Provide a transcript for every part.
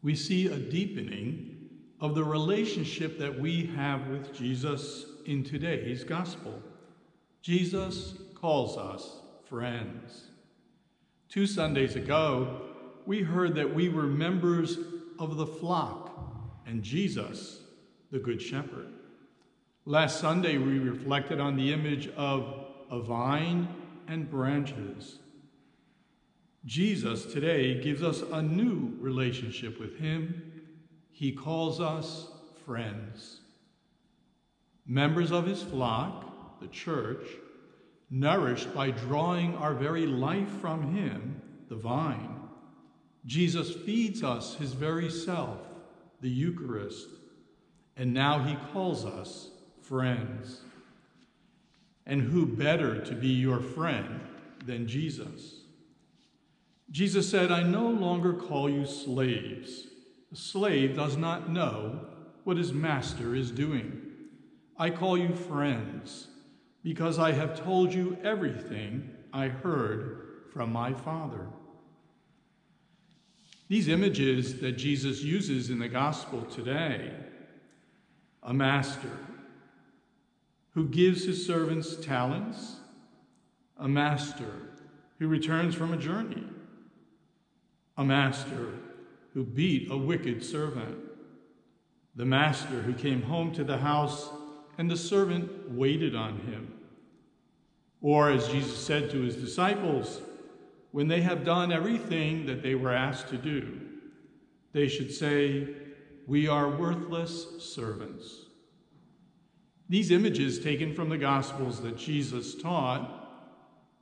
we see a deepening of the relationship that we have with Jesus in today's gospel. Jesus calls us friends. 2 Sundays ago, we heard that we were members of the flock and Jesus, the Good Shepherd. Last Sunday, we reflected on the image of a vine and branches. Jesus today gives us a new relationship with him. He calls us friends. Members of his flock, the church, nourished by drawing our very life from him, the vine. Jesus feeds us his very self, the Eucharist, and now he calls us friends. And who better to be your friend than Jesus? Jesus said, "I no longer call you slaves. A slave does not know what his master is doing. I call you friends, because I have told you everything I heard from my Father." These images that Jesus uses in the gospel today, a master who gives his servants talents, a master who returns from a journey, a master who beat a wicked servant, the master who came home to the house and the servant waited on him. Or as Jesus said to his disciples, when they have done everything that they were asked to do, they should say, "We are worthless servants." These images taken from the Gospels that Jesus taught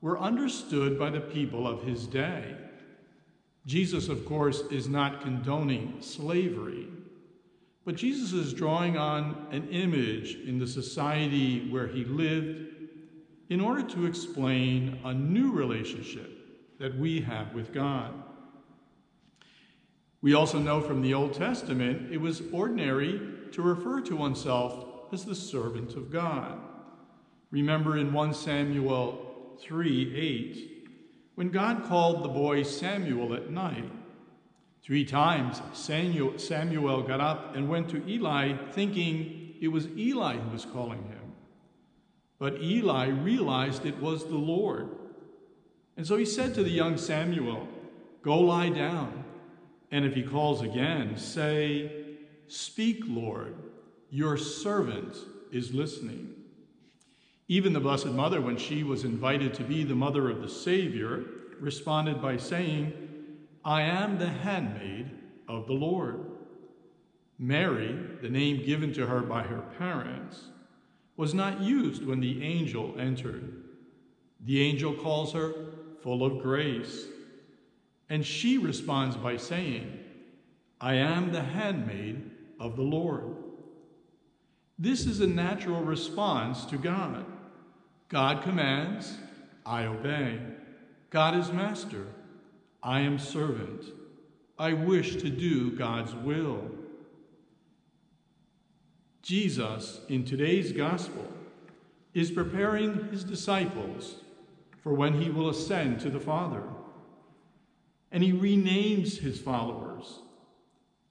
were understood by the people of his day. Jesus, of course, is not condoning slavery, but Jesus is drawing on an image in the society where he lived in order to explain a new relationship that we have with God. We also know from the Old Testament it was ordinary to refer to oneself as the servant of God. Remember in 1 Samuel 3:8, when God called the boy Samuel at night, 3 times Samuel got up and went to Eli thinking it was Eli who was calling him. But Eli realized it was the Lord. And so he said to the young Samuel, "Go lie down, and if he calls again, say, 'Speak, Lord, your servant is listening.'" Even the Blessed Mother, when she was invited to be the mother of the Savior, responded by saying, "I am the handmaid of the Lord." Mary, the name given to her by her parents, was not used when the angel entered. The angel calls her full of grace, and she responds by saying, "I am the handmaid of the Lord." This is a natural response to God. God commands, I obey. God is master, I am servant. I wish to do God's will. Jesus, in today's gospel, is preparing his disciples for when he will ascend to the Father. And he renames his followers.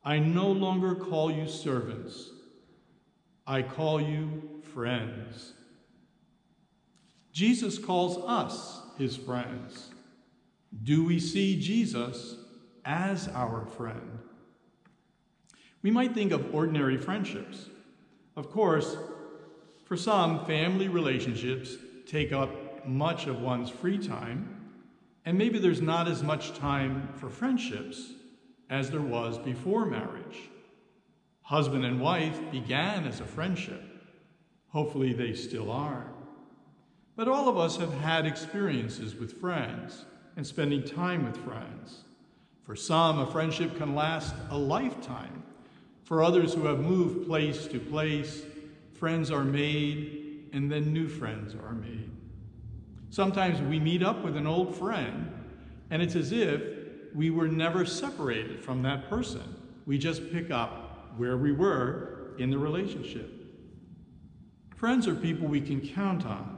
"I no longer call you servants. I call you friends." Jesus calls us his friends. Do we see Jesus as our friend? We might think of ordinary friendships. Of course, for some, family relationships take up much of one's free time, and maybe there's not as much time for friendships as there was before marriage. Husband and wife began as a friendship. Hopefully they still are. But all of us have had experiences with friends and spending time with friends. For some, a friendship can last a lifetime. For others who have moved place to place, friends are made and then new friends are made. Sometimes we meet up with an old friend and it's as if we were never separated from that person. We just pick up where we were in the relationship. Friends are people we can count on,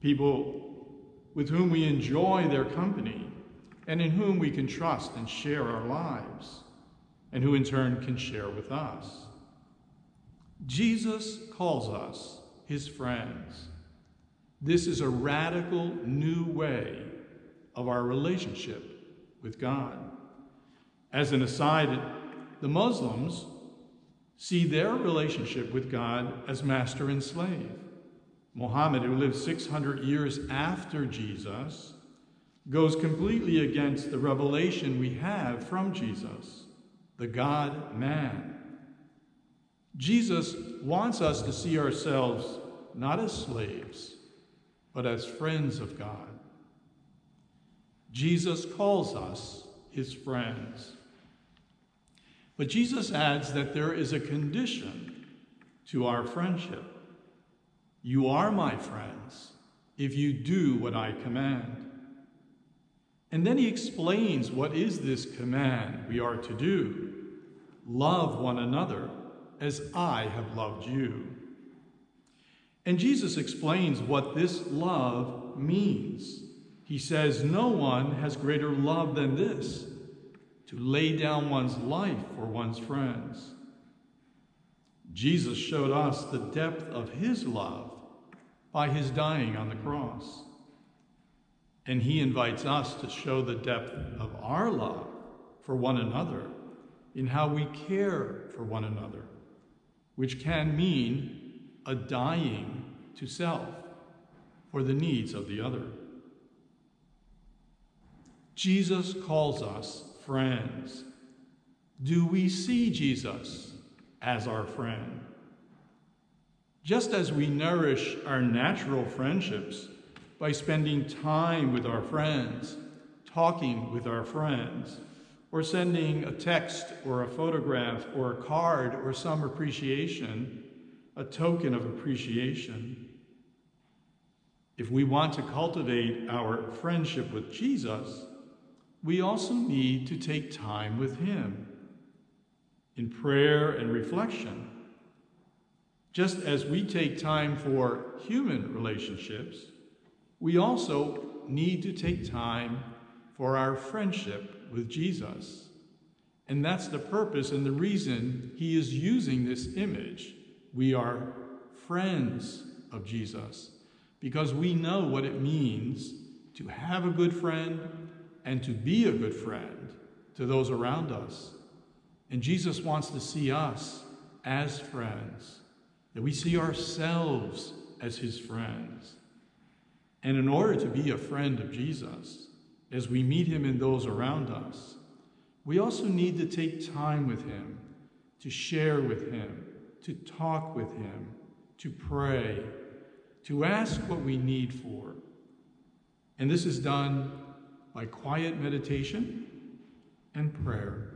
people with whom we enjoy their company and in whom we can trust and share our lives. and who in turn can share with us. Jesus calls us his friends. This is a radical new way of our relationship with God. As an aside, the Muslims see their relationship with God as master and slave. Muhammad, who lived 600 years after Jesus, goes completely against the revelation we have from Jesus, the God-man. Jesus wants us to see ourselves not as slaves, but as friends of God. Jesus calls us his friends. But Jesus adds that there is a condition to our friendship. You are my friends if you do what I command. And then he explains what is this command we are to do. Love one another as I have loved you. And Jesus explains what this love means. He says, no one has greater love than this, to lay down one's life for one's friends. Jesus showed us the depth of his love by his dying on the cross. And he invites us to show the depth of our love for one another in how we care for one another, which can mean a dying to self for the needs of the other. Jesus calls us friends. Do we see Jesus as our friend? Just as we nourish our natural friendships by spending time with our friends, talking with our friends, or sending a text or a photograph or a card or some appreciation, a token of appreciation. If we want to cultivate our friendship with Jesus, we also need to take time with him in prayer and reflection. Just as we take time for human relationships, we also need to take time for our friendship with Jesus. And that's the purpose and the reason he is using this image. We are friends of Jesus because we know what it means to have a good friend and to be a good friend to those around us. And Jesus wants to see us as friends, that we see ourselves as his friends. And in order to be a friend of Jesus, as we meet him and those around us, we also need to take time with him, to share with him, to talk with him, to pray, to ask what we need for. And this is done by quiet meditation and prayer.